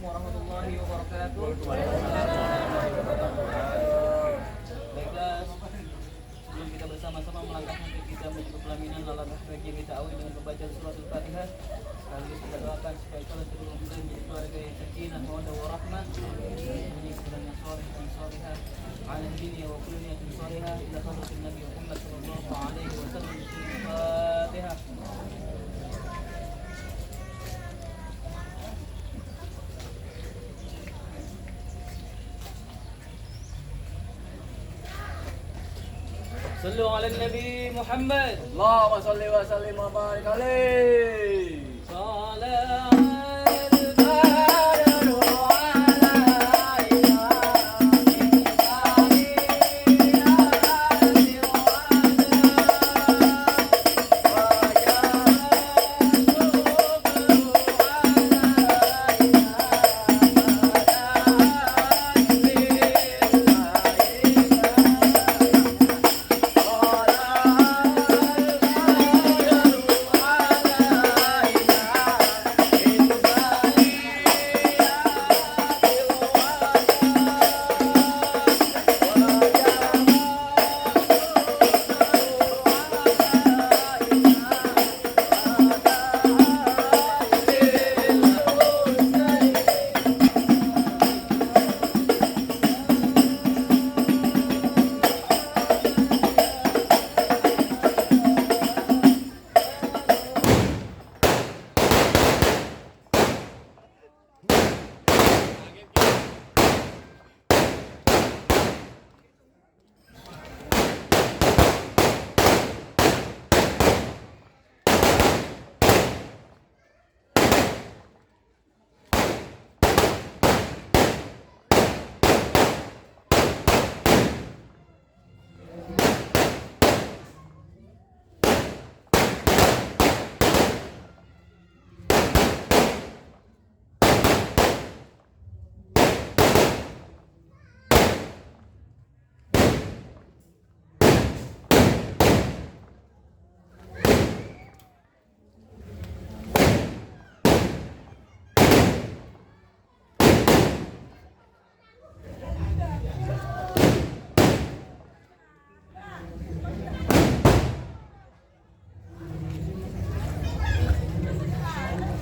warahmatullahi wabarakatuh. Baiklah, sebelum kita bersama-sama melangkah untuk kita menuju pelaminan, alangkah baiknya kita awali dengan membaca surat Al-Fatihah. Sekaligus kita doakan supaya kalian seluruh muslim menjadi keluarga yang sakinah, mawaddah warahmah, menyebutkan yang soleh dan solehah, ala dini wa kulli niyatin solehah, ila hadratin Nabi Muhammad sallallahu alaihi wasallam. Al-Fatihah. صلوا على النبي محمد. اللهم صل وسلم وبارك عليه. صلاة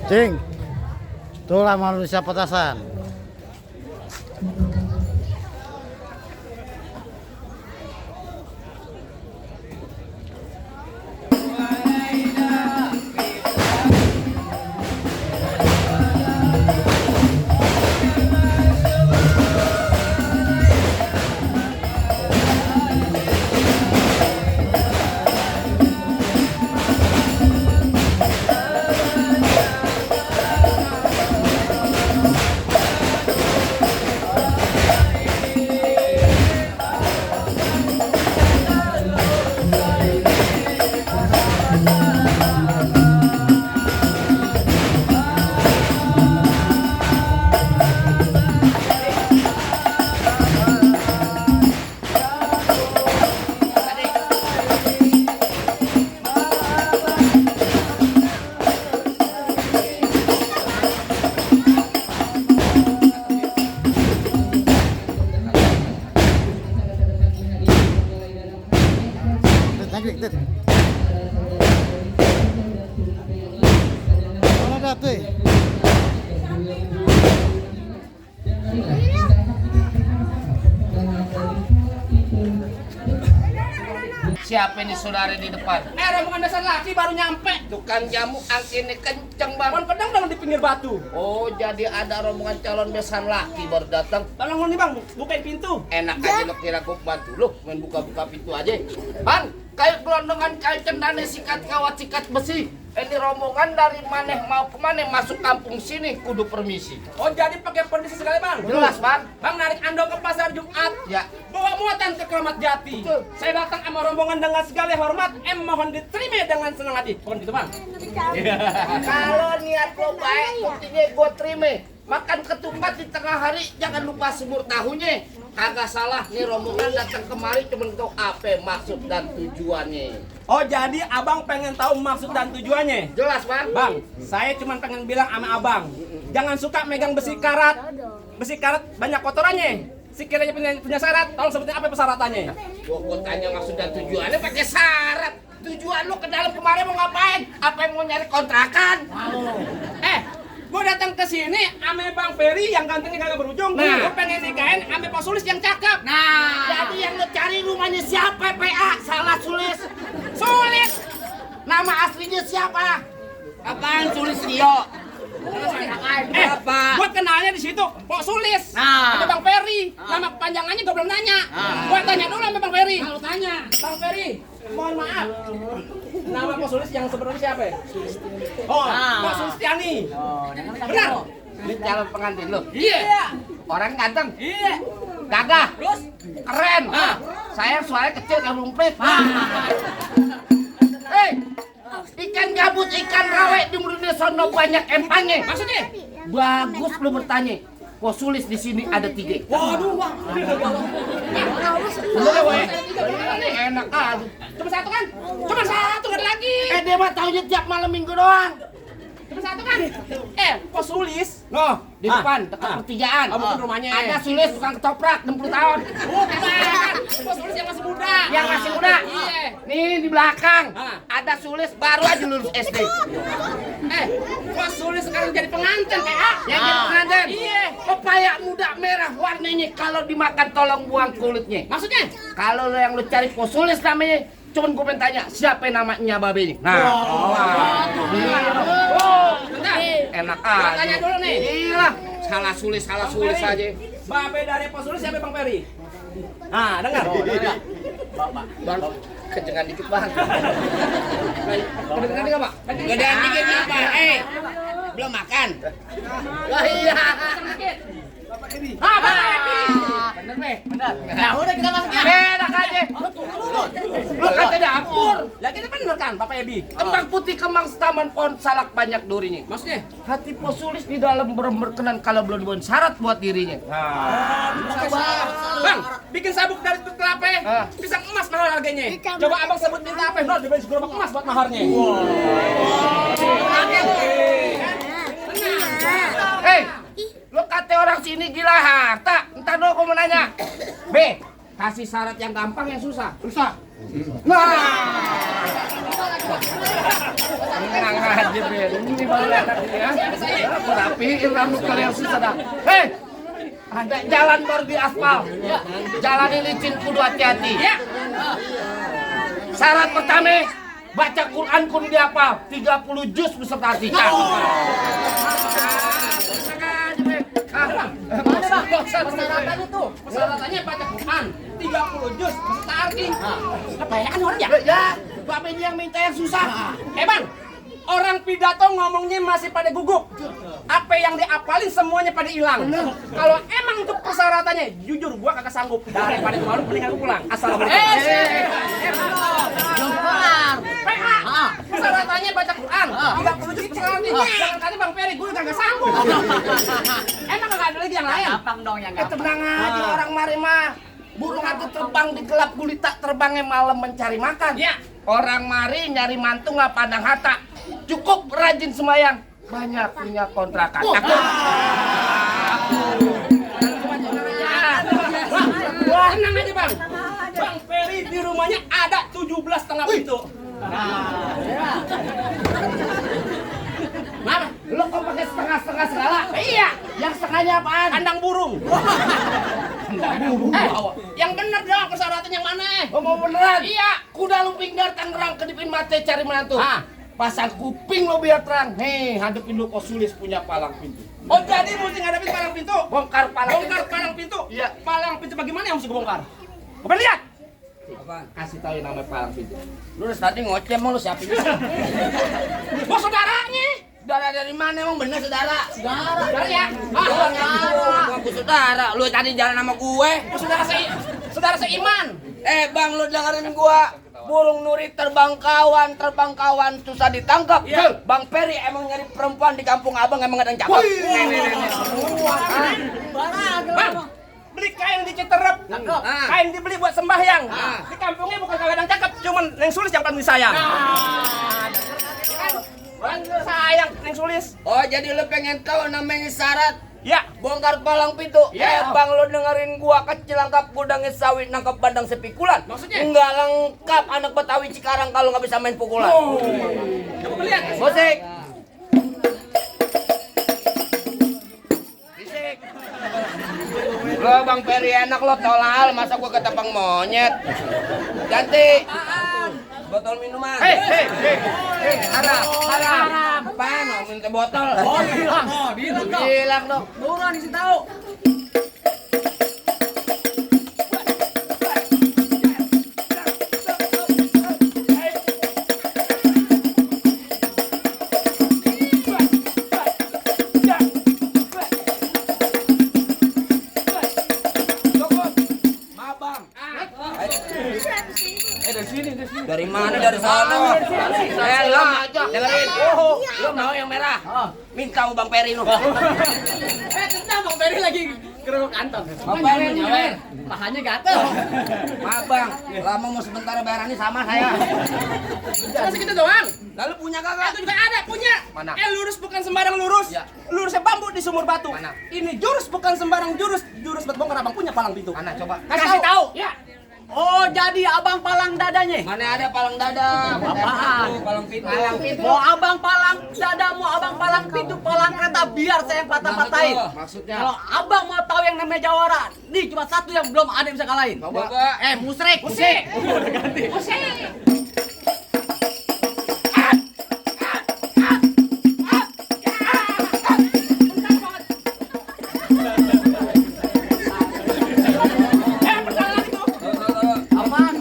Cing, itulah manusia petasan. Siapa ini saudara di depan? Rombongan dasar laki baru nyampe. Tukang jamu angkinnya kenceng banget. Pedang dong di pinggir batu. Oh, jadi ada rombongan calon besan laki baru datang. Tolong nih bang, bukain pintu. Enak aja lo kira gue bantu lo, main buka-buka pintu aja. Bang, kayak gelondongan kayak cendane sikat kawat sikat besi. Ini rombongan dari maneh mau kemana masuk kampung sini kudu permisi. Oh jadi pakai kondisi segala bang. Jelas bang. Bang narik andong ke pasar Jumat. Ya. Bawa muatan ke Keramat Jati. Betul. Saya datang sama rombongan dengan segala hormat. Mohon diterima dengan senang hati. Mohon gitu bang. Kalau niat lo baik, buktinya gue terima. Makan ketupat di tengah hari, jangan lupa semur tahunya. Kagak salah nih rombongan datang kemari cuma tahu apa maksud dan tujuannya. Oh jadi abang pengen tahu maksud dan tujuannya? Jelas bang? Bang, saya cuma pengen bilang sama abang, jangan suka megang besi karat. Besi karat banyak kotorannya. Sekiranya punya syarat, tolong sebutin apa persyaratannya. Gua tanya maksud dan tujuannya pakai syarat. Tujuan lu ke dalam kemarin mau ngapain? Apa yang mau nyari kontrakan? Gue datang ke sini ame Bang Ferry yang gantengnya kagak berujung. Nah. Gue pengen nikahin ame Pak Sulis yang cakep. Jadi yang lu cari rumahnya siapa, PA? Salah Sulis. Sulis. Nama aslinya siapa? Apaan Sulis Rio? Gue kenalnya di situ Pak Sulis. Ada Bang Ferry. Nama kepanjangannya gue belum nanya. Gue tanya dulu sama Bang Ferry. Kalau tanya, Bang Ferry, mohon maaf. Nama Pak Sulis yang sebenarnya siapa? Pak Sulistiani. Benar. Ini calon pengantin lu. Iya. Orang ganteng. Iya. Gagah. Terus? Keren. Saya suaranya kecil kayak rumplit. Hei, ikan gabus, ikan rawe di Murni sono banyak empangnya. Maksudnya? Bagus lu bertanya. Kok Sulis di sini ada 3. Waduh, Bang. Enak aja. Cuma satu kan? Cuma satu, nggak ada lagi. Dia mah taunya tiap malam minggu doang. Cuma satu kan? Pak Sulis. Di depan, dekat pertigaan. bukan rumahnya. Ada Sulis tukang ketoprak 60 tahun. Bukan. Pak Sulis yang masih muda. Yang masih muda. Iya. Nih di belakang. Ah. Ada Sulis baru aja lulus SD. Pak Sulis sekarang jadi pengantin, PA. Yang jadi pengantin. Iya. Pepaya muda merah warnanya kalau dimakan tolong buang kulitnya. Maksudnya? Kalau lo yang lo cari Pak Sulis namanya, cuman gue pengen tanya siapa namanya babenya. Nah. Bentar. Enak Gua aja. tanya dulu nih. Gila. Salah Sulis aja. Babe dari Pak Sulis siapa Bang Ferry? Nah, dengar. Bang, kecengan dikit bang. Kedengeran nggak pak? Gedean dikit apa? Belum makan. Lah iya. Bapak Edi. Bener be. Nah, udah kita masuk ya. Enak aja. Lu kata dapur. Lah kita bener kan, Bapak Edi? Kembang putih, kembang taman pohon salak banyak durinya. Maksudnya? Hati Pak Sulis di dalam berkenan kalau belum dibuat syarat buat dirinya. Bang, bikin sabuk dari tut kelapa. Pisang emas mahal harganya. Coba abang sebut minta apa? Nur, dibeli gerobak emas buat maharnya. Hei, lu kata orang sini gila harta. Entar dulu aku mau nanya. B, kasih syarat yang gampang yang susah. Susah. Nah. Tenang aja, Ben. Ini baru enak ya. Aku rapiin rambut kalian susah dah. Hei, ada jalan baru di aspal. Jalan ini licin kudu hati-hati. Syarat pertama, baca Quran kudu dihafal 30 juz beserta arti. Persyaratannya tuh, persyaratannya baca Quran 30 juz beserta arti. Apa ya kan orang ya? Ya, Bapak ini yang minta yang susah. Bang, orang pidato ngomongnya masih pada gugup. Apa yang diapalin semuanya pada hilang. Kalau emang itu persyaratannya, jujur gua kagak sanggup. Daripada malu mendingan gua pulang. Assalamualaikum. PA, persyaratannya baca Quran 30 juz beserta arti. Jangan kata Bang Ferry, gua kagak sanggup. Emang kagak ada lagi yang lain? Gampang dong yang gampang. Tenang aja orang mari mah. Burung itu terbang di gelap gulita, terbangnya malam mencari makan. Iya. Orang mari nyari mantu nggak pandang harta. Cukup rajin semayang. Banyak punya kontrakan. Tenang aja Bang. Bang Ferry di rumahnya ada 17,5 pintu. Kenapa? Lo kok pakai setengah-setengah segala? Iya. Yang setengahnya apaan? Kandang burung. Yang bener dong persyaratan yang mana? Oh, mau beneran? Iya. Kuda lumping dari Tangerang kedipin mate cari menantu. Ah. Pasang kuping lo biar terang. Nih, hadapin lo kok Sulis punya palang pintu. Oh jadi mesti ngadepin palang pintu. Bongkar palang Bongkar palang pintu. Iya. Palang pintu bagaimana yang mesti gue bongkar? Coba lihat. Kasih tahu yang namanya palang pintu. Lu udah tadi ngoceh mau lu siapin. Bos saudaranya. Saudara dari mana emang bener saudara? Saudara ya. Aku saudara, lu tadi jalan sama gue. Saudara seiman. Bang, lu dengerin gua. Burung nuri terbang kawan susah ditangkap. Iya. Bang Ferry emang nyari perempuan di kampung abang emang ada yang cakep. Bang, beli kain di Citerep. Kain dibeli buat sembahyang. Di kampungnya bukan kagak ada yang cakep, cuman yang Sulis yang paling disayang. Sayang Neng Sulis. Oh, jadi lu pengen tahu namanya syarat Ya. bongkar palang pintu? Ya. Bang, lu dengerin gua kecil lengkap gudangnya sawit nangkap bandang sepikulan. Maksudnya? Enggak lengkap anak Betawi Cikarang kalau nggak bisa main pukulan. Coba lihat. Musik. Lo Bang Peri enak lo tolal, masa gua ketepang monyet. Ganti. Botol minuman. Hei. Haram. Apaan? Mau minta botol? Oh, bilang dong. Bilang dong. Buruan isi tahu. Dari mana? Dari sana. Lo dengerin. Lo mau yang merah? Minta sama Bang Peri lu. Tentang Bang Peri lagi geruk kantong. Bang Peri nyawer. Pahanya gatel. Maaf Bang, lama mau sebentar bayarannya sama saya. Cuma segitu doang. Lalu punya kagak? Itu juga ada punya. Mana? Lurus bukan sembarang lurus. Ya. Lurusnya bambu di sumur batu. Mana? Ini jurus bukan sembarang jurus. Jurus buat bongkar abang punya palang pintu. Mana coba? Kasih tahu. Ya. Oh, jadi abang palang dadanya? Mana ada palang dada? Apaan? Palang pintu. Palang pintu. Mau abang palang dada, mau abang palang pintu, palang kereta, biar saya yang patah-patahin. Maksudnya? Kalau abang mau tahu yang namanya jawara, nih cuma satu yang belum ada yang bisa kalahin. Coba. Musrik. Musik. Udah ganti. Musik. Apaan?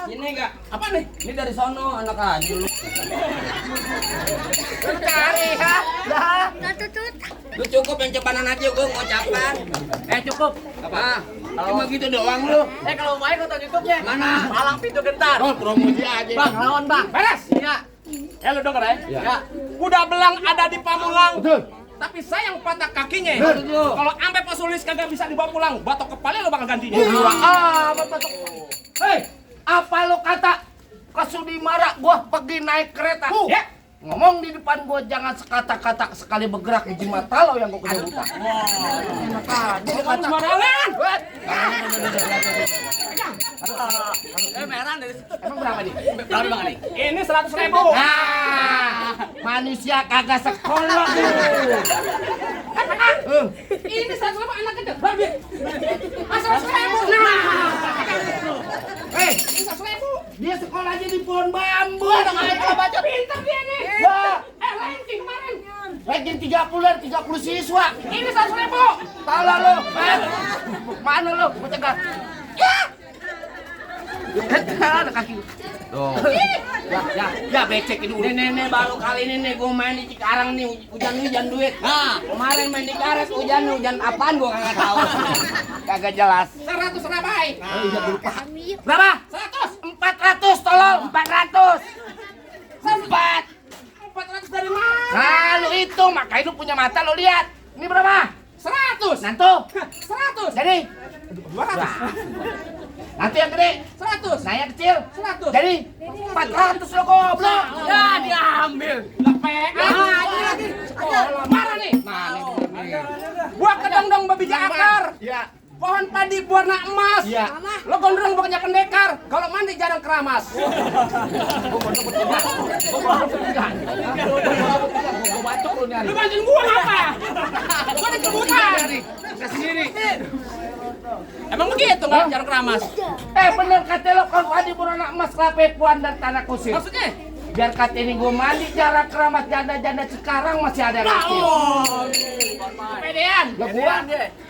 Ini enggak? Apa nih? Ini dari sono anak aja lu. Cari ha. Dah. Lu cukup yang cepanan aja gua mau capan. Cukup. Apa? Cuma gitu doang lu. Kalau main nonton YouTube-nya. Mana? Palang pintu gentar. Oh, promosi aja. Bang, lawan bang. Beres. Iya. Lu denger ya? Ya. Kuda belang ada di Pamulang. Betul. Tapi sayang patah kakinya. Betul. Kalau ampe Pak Sulis kagak bisa dibawa pulang, batok kepala lo bakal gantinya. Batok. Hei, apa lo kata? Kesudi marah gua pergi naik kereta. Ya. Ngomong di depan gua jangan sekata-kata sekali bergerak di mata lo yang gua kena buta. Enak aja lu kata. Sembarangan. Merah dari situ. Emang berapa nih? Berapa bang nih? Ini 100.000. Nah, manusia kagak sekolah lu. Ini 100.000 anak kecil. Babi. 100.000. Nah. Hei, Ini 100.000. dia sekolahnya di pohon bambu. Baca pintar dia nih. Ya, Ranking kemarin. ranking 30 dan 30 siswa. Ini 100.000. Salah lo, mana lo? Gua cegat. Ya. Ada kaki. Tuh. Ya becek ini. Nih, baru kali ini nih gua main di Cikarang nih, hujan duit. Nah, kemarin main di Karet hujan apaan gua kagak tahu. Kagak jelas. 100 rabai. Berapa? 100. 400 tolol, 400. 400 dari mana? Nah, lu hitung, makanya lu punya mata lu lihat. Ini berapa? 100. Nantu. 100. Jadi 200. nanti yang gede. 100. Nah, yang kecil. 100. Jadi 400 lo goblok. Ya diambil. Ini lagi. Marah nih. Nah, nih. Gua kedong-dong babi akar. Ya. Pohon padi berwarna emas. Iya. Lo gondrong bukannya pendekar. Kalau mandi jarang keramas. Gua bacok lu nih. Lu bantuin gua apa? Gua di kebutan. Sendiri. Emang begitu nggak jarang keramas? Bener kata lo kalau padi berwarna emas kelapepuan dan tanah kusir. Maksudnya? Biar kata ini gua mandi jarak keramat janda-janda sekarang masih ada yang kecil. Pedean. Lah gua.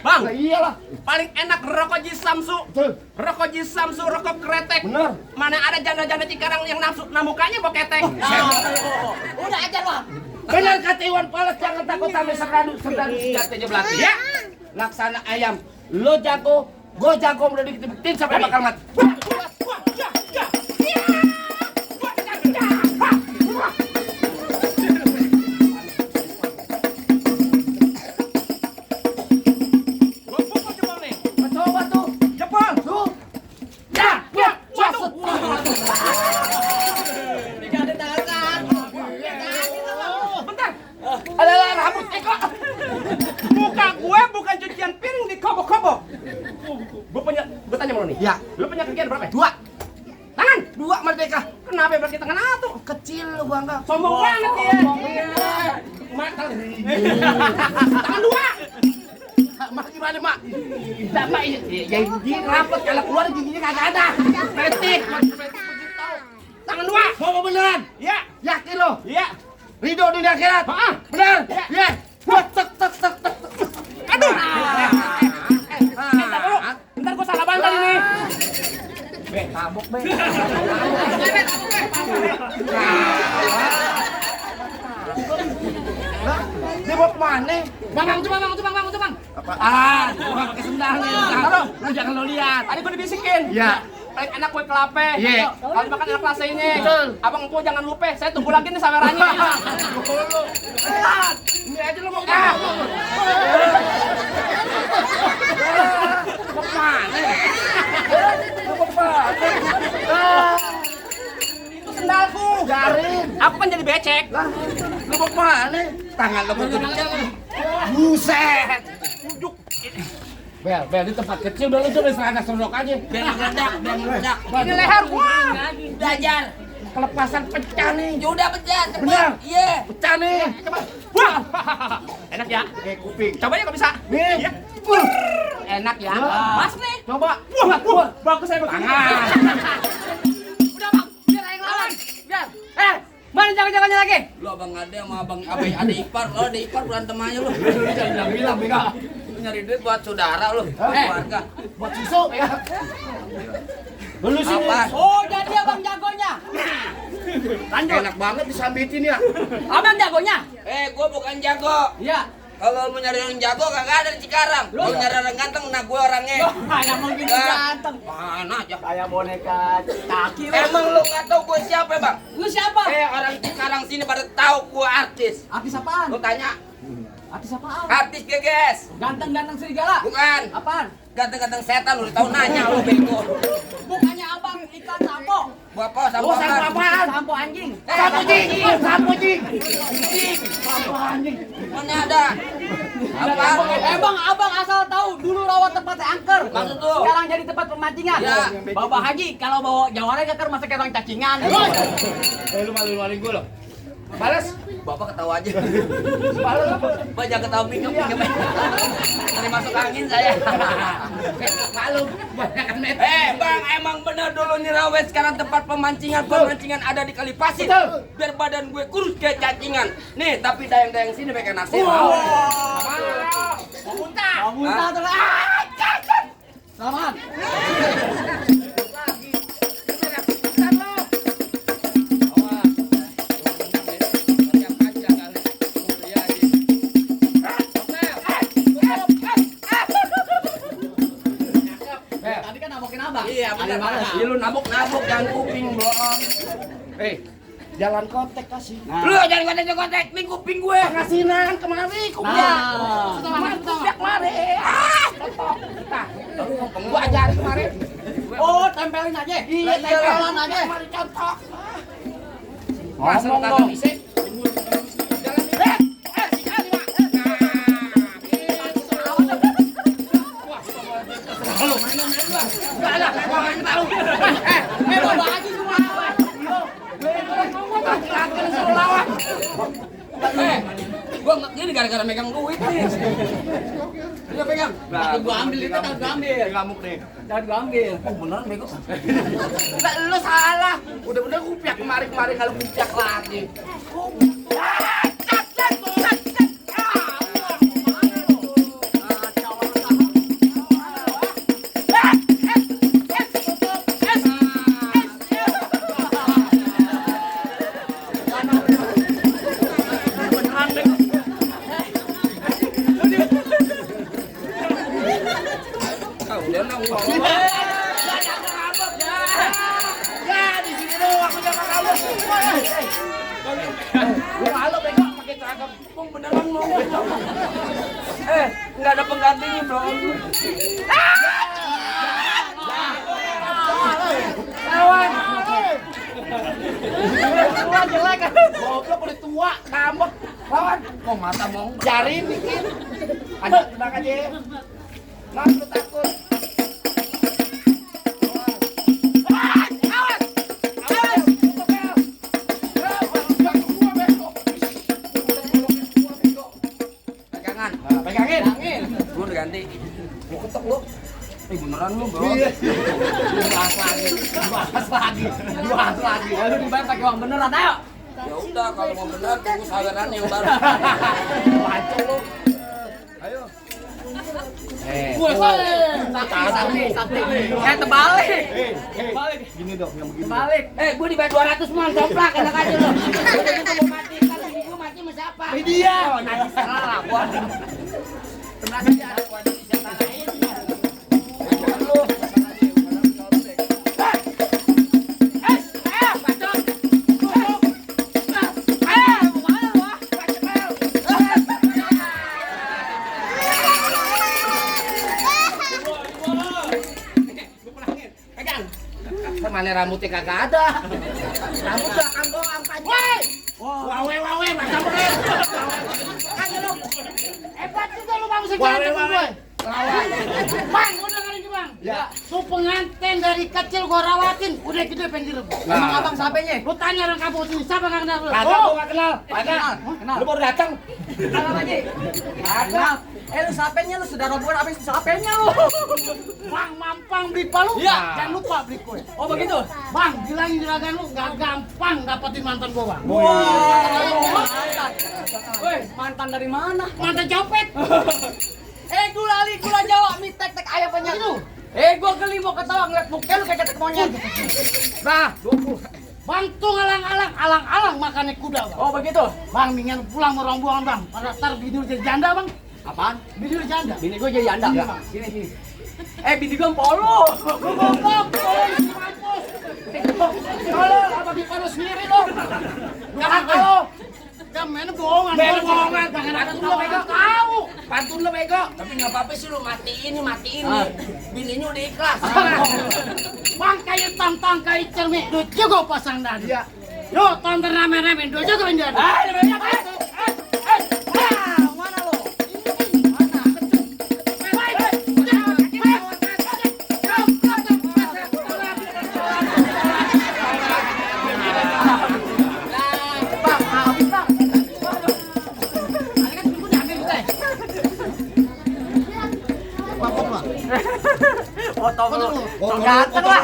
Bang, Lah iyalah. paling enak rokok Ji Samsu. Rokok Ji Samsu, rokok kretek. Bener. Mana ada janda-janda Cikarang yang nafsu namukanya bawa ketek. Udah aja bang. Bener kata Iwan Fals jangan takut sama serdadu senjata aja belakang. Ya. Laksana ayam. Lo jago, gua jago udah dibuktiin sampai bakal mati. Coba tuh. Jepol. Tuh. Ya, ya, Waduh. Tidak ada tangan. Cucian piring di kobok-kobok. Gue tanya sama lo nih. Ya. Lu punya kaki ada berapa? 2. Tangan. 2 Merdeka. Kenapa berarti tangan satu? Kecil lu bangga. Sombong banget dia. Tangan 2. Mak gimana mak? Tidak mak ini. Ya gigi rapet kalau keluar giginya kagak ada. Petik. Tangan 2. Ngomong beneran? Iya. Yakin lo? Iya. Ridho dunia akhirat? Heeh. Bener? Iya. Iya. Wah, tek tek tek tek. Aduh. Bentar dulu. Bentar gua salah bantal ini. Be, tabok be. Dia mau kemana? Bang, coba bang. Apaan? Gua pakai sendal nih. Taruh. Lu jangan lo lihat. Tadi gua dibisikin. Iya. Paling enak kue kelape. Iya. Kalau makan enak rasa ini. Betul. Abang Empu jangan lupa, saya tunggu lagi nih sawerannya. Lihat. Ini aja lu mau Mau kemana? Itu sendalku. Garing. Aku kan jadi becek. Lah, lu mau kemana? Tangan lu mau buset. Bel, di tempat kecil udah lu coba serana sendok aja. Biar ngeledak. Ini leher gua. Belajar. Kelepasan pecah nih. Udah pecah, cepat. Bener. Iya. Pecah nih. Coba. Wah. Enak ya? Kayak kuping. Coba ya kalau bisa. Nih. Iya. Enak ya? Masuk nih. Coba. Wah, bagus saya begini. Udah bang, biar yang lawan. Biar. Mana jago-jagonya lagi? Lu abang Ade sama abang ada ipar, lo ada ipar berantem aja lu. Jangan bilang, Bega. Lu nyari duit buat saudara lu, keluarga. Buat susu ya. Lu sini. Apa? Oh, jadi abang jagonya. Enak banget disambitin ya. Abang jagonya. Gua bukan jago. Iya. Kalau mau nyari orang jago kagak ada di Cikarang. Kalau nyari orang ganteng, nah gue orangnya. Mana mungkin Nah. ganteng. Mana aja. Kayak boneka kaki. Emang lu nggak tahu gue siapa bang? Lu siapa? Orang Cikarang sini pada tahu gue artis. Artis apaan? Lu tanya, Artis apaan? artis geges. Ganteng-ganteng serigala. Bukan. Apaan? Ganteng-ganteng setan lu tahu nanya lu bego. Bukannya abang ikan sampo. Bapak sama Oh, sampo apaan? Sampo anjing. Sapu jing. Sapu jing. Sapu anjing. Mana ada? Apaan? Emang abang asal tahu dulu rawa tempatnya angker. Maksud lu? Sekarang jadi tempat pemancingan. Ya. Bapak Haji kalau bawa jawarannya ke masa kayak orang cacingan. Lu malu-maluin gue loh. Balas. Bapak ketawa aja. Balas apa? Bapak jangan ketawa pinggir. Tadi masuk angin saya. Malu. Banyakan met. Bang, emang bener dulu nih Rawe sekarang tempat pemancingan ada di Kali Pasir. Betul. Biar badan gue kurus kayak cacingan. Nih, tapi dayang-dayang sini pakai nasi. Mau muntah tuh. Selamat. Tadi kan nabokin abang. Iya, bener Ada mana? banget. Lu nabuk-nabuk jangan kuping belum. Jalan kontek kasih. Lu jangan kotek-kotek nih kuping gue. Ngasinan kemari kuping. Nah. Kuping kemari. Gua ajarin kemarin. Oh, tempelin aja. Iya, Tempelan aja. Kemari contoh. Masa lu kagak bisa? Bawa aja semua. Gua ini gara-gara megang duit nih. Dia pegang. Takut gua ambil itu, takut gua ambil. Ngamuk nih. Takut gua ambil. Beneran bego. Enggak, lu salah. Udah-udah kupiak kemarin kalau kupiak lagi. Dia nang Ya, di sini doang aku jangan kamu. Lu malu bego pakai seragam. Bang beneran mau. Enggak ada penggantinya, Bro. Lawan. Tua jelek. Goblok udah tua, ngambek. Lawan. Kok mata mau? Jari bikin. Ayo tenang aja. Mas lu takut. Pegangan. Pegangin. Gue udah ganti. Gua ketok lu. Beneran lu, Bro. Iya. Dibahas lagi. Ya, lu dibayar pakai uang beneran, ayo. Ya udah kalau mau benar tunggu saweran yang baru. Bacok lu. Ayo. Sakti. Terbalik. Balik. Gini dong yang begini. Terbalik. Gue dibayar 200 mon, toplak enak aja lo. Gue mau mati, kan gue mati sama siapa? Dia. Nanti salah gua. Tenang aja, aku aja bisa tangain. Mana rambutnya kagak ada. Rambut belakang doang panjang. Wawe macam bener. Kagak lu. Hebat juga lu bang sejarah gue. Bang, gue dengerin nih bang. Ya. Su pengantin dari kecil gue rawatin, udah gede pengen direbut. Emang abang siapanya? Lu tanya orang kampung sini, siapa nggak kenal lu? Kagak gua nggak kenal. Kenal. Lu baru datang. Kenal aja. Kenal. Lu siapanya lu saudara gua habis siapanya lu. Bang Mampang beli palu, Iya. jangan lupa beli kue. Oh begitu. Bang, bilangin juragan lu nggak gampang dapetin mantan gua bang. Mantan. Woi, mantan dari mana? Mantan copet. Gula Jawa, mie tek ayam banyak. Itu. Gua geli mau ketawa ngeliat muka lu kayak ketek monyet. Nah, 20. Bang tuh alang-alang makannya kuda bang. Oh begitu. Bang, mendingan pulang mau rombongan bang. Pada ntar bidul jadi janda bang. Apaan? Bidul janda. Bini gua jadi anda. Iya. Sini. Bini gua polo. Kalau apa di panas sendiri lo? Jangan kalau main bohongan. Jangan ada lu bego tahu. Pantun lu bego. Tapi enggak apa-apa sih lu matiin. Bininya udah ikhlas. Bang kayak tang kayak cermin. Do jago pasang dah. Iya. Yo tonton rame-rame do jago ini ada. Mana lo? Foto lu. Ganteng lah.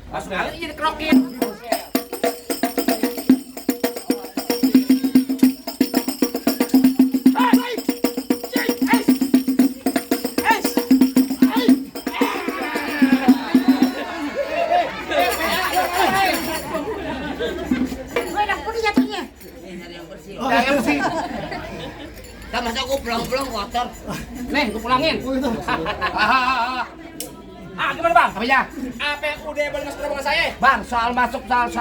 Masuk angin jadi krokin. Yang bersih. Kita masa aku pulang-pulang kotor. Nih, gue pulangin. Gimana bang? Apanya? Apa udah boleh masuk rombongan saya? Bang, soal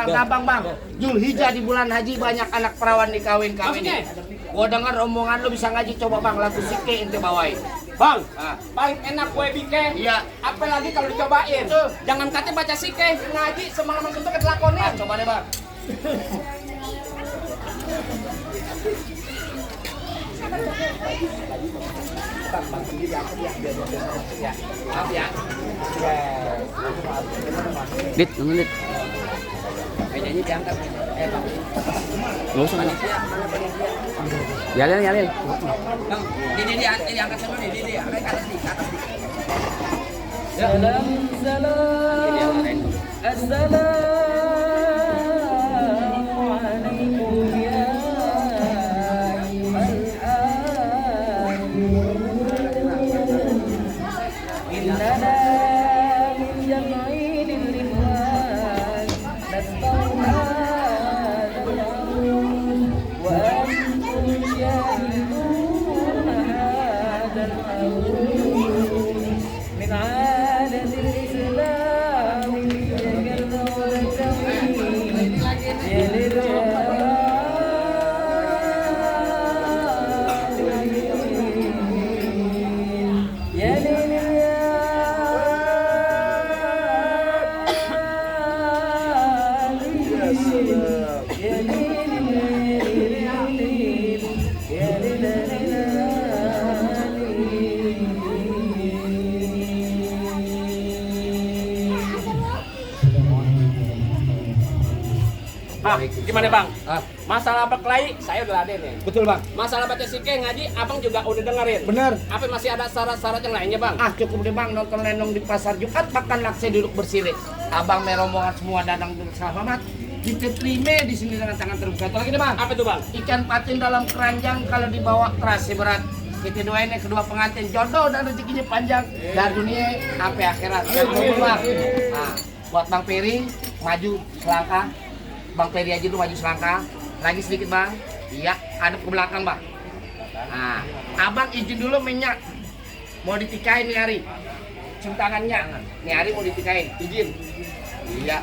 gampang bang. Julhijjah di bulan haji banyak anak perawan dikawin-kawin. Maksudnya? Gua dengar omongan lu bisa ngaji, coba bang lagu Sike ente bawain. Bang, Ah. paling enak kue bike. Iya. Apalagi kalau dicobain. Tuh. Jangan kata baca sike, ngaji semalaman untuk ketelakonin. Coba deh bang. Maaf ya. Dit, menit. Mejanya diangkat. Bang. Enggak usah. Yalil. Bang, ini diangkat sama nih, ini angkat ke atas nih, ke atas nih. Assalamualaikum ya إننا من جمعين الإخوان نستغفر وأن من عادة الإسلام يا Bang, gimana bang? Masalah berkelahi, saya udah ada nih. Betul bang. Masalah baca sike ngaji, abang juga udah dengerin. Bener. Apa masih ada syarat-syarat yang lainnya bang? Cukup deh bang, nonton lenong di pasar Jumat, makan laksa duduk bersirih. Abang merombongan semua dadang selamat. Kita terima di sini dengan tangan terbuka. Satu lagi nih bang. Apa itu bang? Ikan patin dalam keranjang kalau dibawa terasa berat. Kita doain yang kedua pengantin jodoh dan rezekinya panjang dari dunia sampai akhirat. Amin bang. Nah, buat Bang Peri maju selangkah. Bang Peri aja dulu maju selangkah. Lagi sedikit bang. Iya, hadap ke belakang bang. Nah, abang izin dulu minyak. Mau ditikain nih hari. Cium tangannya. Nih hari mau ditikain. Izin. Iya,